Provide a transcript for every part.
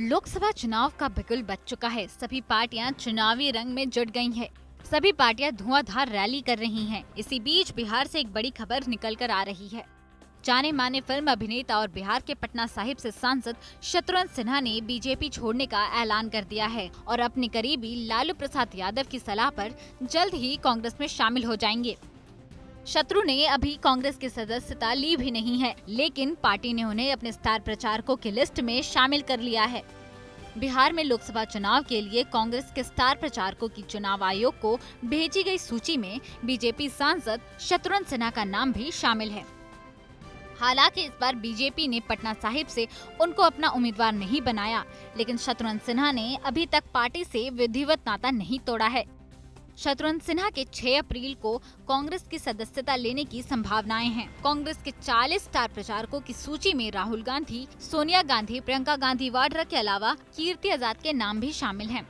लोकसभा चुनाव का बिगुल बज चुका है। सभी पार्टियां चुनावी रंग में जुट गई हैं। सभी पार्टियां धुआंधार रैली कर रही हैं। इसी बीच बिहार से एक बड़ी खबर निकल कर आ रही है। जाने माने फिल्म अभिनेता और बिहार के पटना साहिब से सांसद शत्रुघ्न सिन्हा ने बीजेपी छोड़ने का ऐलान कर दिया है और अपने करीबी लालू प्रसाद यादव की सलाह पर जल्द ही कांग्रेस में शामिल हो जाएंगे। शत्रु ने अभी कांग्रेस की सदस्यता ली भी नहीं है, लेकिन पार्टी ने उन्हें अपने स्टार प्रचारकों की लिस्ट में शामिल कर लिया है। बिहार में लोकसभा चुनाव के लिए कांग्रेस के स्टार प्रचारकों की चुनाव आयोग को भेजी गई सूची में बीजेपी सांसद शत्रुघ्न सिन्हा का नाम भी शामिल है। हालांकि इस बार बीजेपी ने पटना साहिब से उनको अपना उम्मीदवार नहीं बनाया, लेकिन शत्रुघ्न सिन्हा ने अभी तक पार्टी से विधिवत नाता नहीं तोड़ा है। शत्रुघ्न सिन्हा के 6 अप्रैल को कांग्रेस की सदस्यता लेने की संभावनाएं हैं। कांग्रेस के 40 स्टार प्रचारकों की सूची में राहुल गांधी, सोनिया गांधी, प्रियंका गांधी वाड्रा के अलावा कीर्ति आजाद के नाम भी शामिल हैं।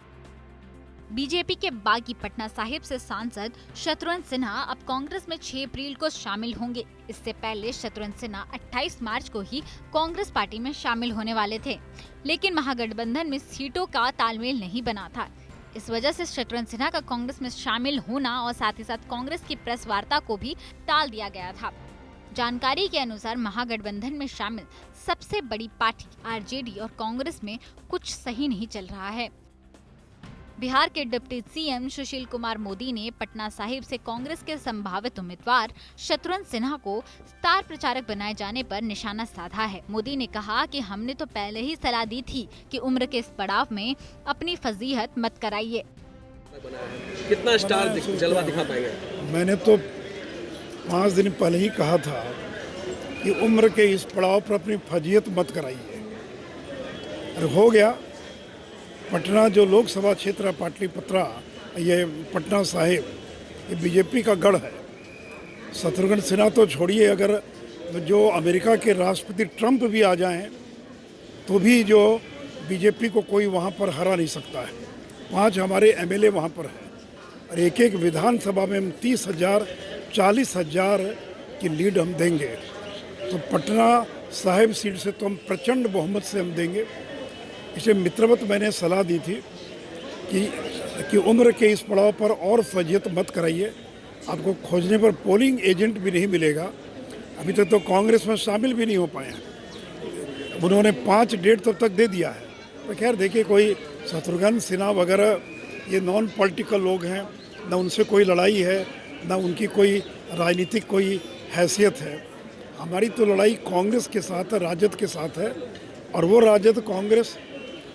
बीजेपी के बागी पटना साहिब से सांसद शत्रुघ्न सिन्हा अब कांग्रेस में 6 अप्रैल को शामिल होंगे। इससे पहले शत्रुघ्न सिन्हा 28 मार्च को ही कांग्रेस पार्टी में शामिल होने वाले थे, लेकिन महागठबंधन में सीटों का तालमेल नहीं बना था। इस वजह से शत्रुघ्न सिन्हा का कांग्रेस में शामिल होना और साथ ही साथ कांग्रेस की प्रेस वार्ता को भी टाल दिया गया था। जानकारी के अनुसार महागठबंधन में शामिल सबसे बड़ी पार्टी आरजेडी और कांग्रेस में कुछ सही नहीं चल रहा है। बिहार के डिप्टी सीएम सुशील कुमार मोदी ने पटना साहिब से कांग्रेस के संभावित उम्मीदवार शत्रुघ्न सिन्हा को स्टार प्रचारक बनाए जाने पर निशाना साधा है। मोदी ने कहा कि हमने तो पहले ही सलाह दी थी कि उम्र के इस पड़ाव में अपनी फजीहत मत कराइए। कितना स्टार जलवा दिखा पाएंगे? मैंने तो 5 दिन पहले ही कहा था कि उम्र के इस पड़ाव पर अपनी फजीहत मत कराइए, और हो गया। पटना जो लोकसभा क्षेत्र है, पाटलिपुत्रा, ये पटना साहिब, ये बीजेपी का गढ़ है। शत्रुघ्न सिन्हा तो छोड़िए, अगर जो अमेरिका के राष्ट्रपति ट्रंप भी आ जाएं तो भी जो बीजेपी को कोई वहाँ पर हरा नहीं सकता है। 5 हमारे एमएलए वहाँ पर हैं और एक विधानसभा में हम 30,000 40,000 की लीड हम देंगे। तो पटना साहिब सीट से तो हम प्रचंड बहुमत से हम देंगे। इसे मित्रवत मैंने सलाह दी थी कि उम्र के इस पड़ाव पर और फजीहत मत कराइए। आपको खोजने पर पोलिंग एजेंट भी नहीं मिलेगा। अभी तक तो कांग्रेस में शामिल भी नहीं हो पाए हैं। उन्होंने 5 डेट तब तक दे दिया है। तो खैर देखिए, कोई शत्रुघ्न सिन्हा वगैरह ये नॉन पॉलिटिकल लोग हैं, ना उनसे कोई लड़ाई है, ना उनकी कोई राजनीतिक कोई हैसियत है। हमारी तो लड़ाई कांग्रेस के साथ है, राजद के साथ है, और वो राजद कांग्रेस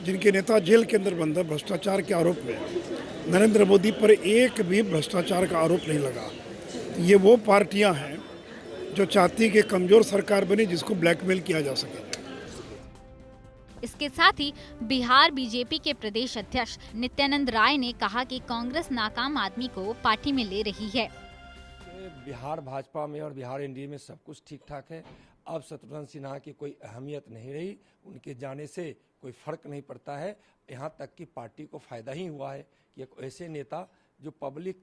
जिनके नेता जेल के अंदर बंद है भ्रष्टाचार के आरोप में। नरेंद्र मोदी पर एक भी भ्रष्टाचार का आरोप नहीं लगा। ये वो पार्टियां हैं जो चाहती कि कमजोर सरकार बने जिसको ब्लैकमेल किया जा सके। इसके साथ ही बिहार बीजेपी के प्रदेश अध्यक्ष नित्यानंद राय ने कहा कि कांग्रेस नाकाम आदमी को पार्टी में ले रही है। बिहार भाजपा में और बिहार एनडीए में सब कुछ ठीक ठाक है। अब शत्रुघ्न सिन्हा की कोई अहमियत नहीं रही। उनके जाने से कोई फर्क नहीं पड़ता है। यहाँ तक कि पार्टी को फायदा ही हुआ है कि एक ऐसे नेता जो पब्लिक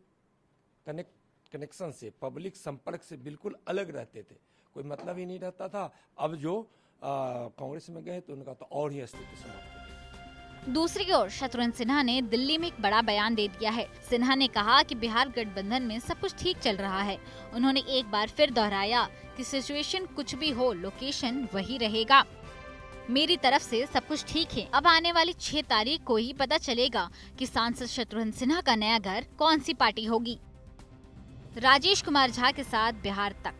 कनेक्शन से, पब्लिक संपर्क से बिल्कुल अलग रहते थे, कोई मतलब ही नहीं रहता था। अब जो कांग्रेस में गए तो उनका तो और ही स्थिति समाप्त हो गई। दूसरी ओर शत्रुघ्न सिन्हा ने दिल्ली में एक बड़ा बयान दे दिया है। सिन्हा ने कहा कि बिहार गठबंधन में सब कुछ ठीक चल रहा है। उन्होंने एक बार फिर दोहराया कि सिचुएशन कुछ भी हो, लोकेशन वही रहेगा। मेरी तरफ से सब कुछ ठीक है। अब आने वाली 6 तारीख को ही पता चलेगा कि सांसद शत्रुघ्न सिन्हा का नया घर कौन सी पार्टी होगी। राजेश कुमार झा के साथ बिहार तक।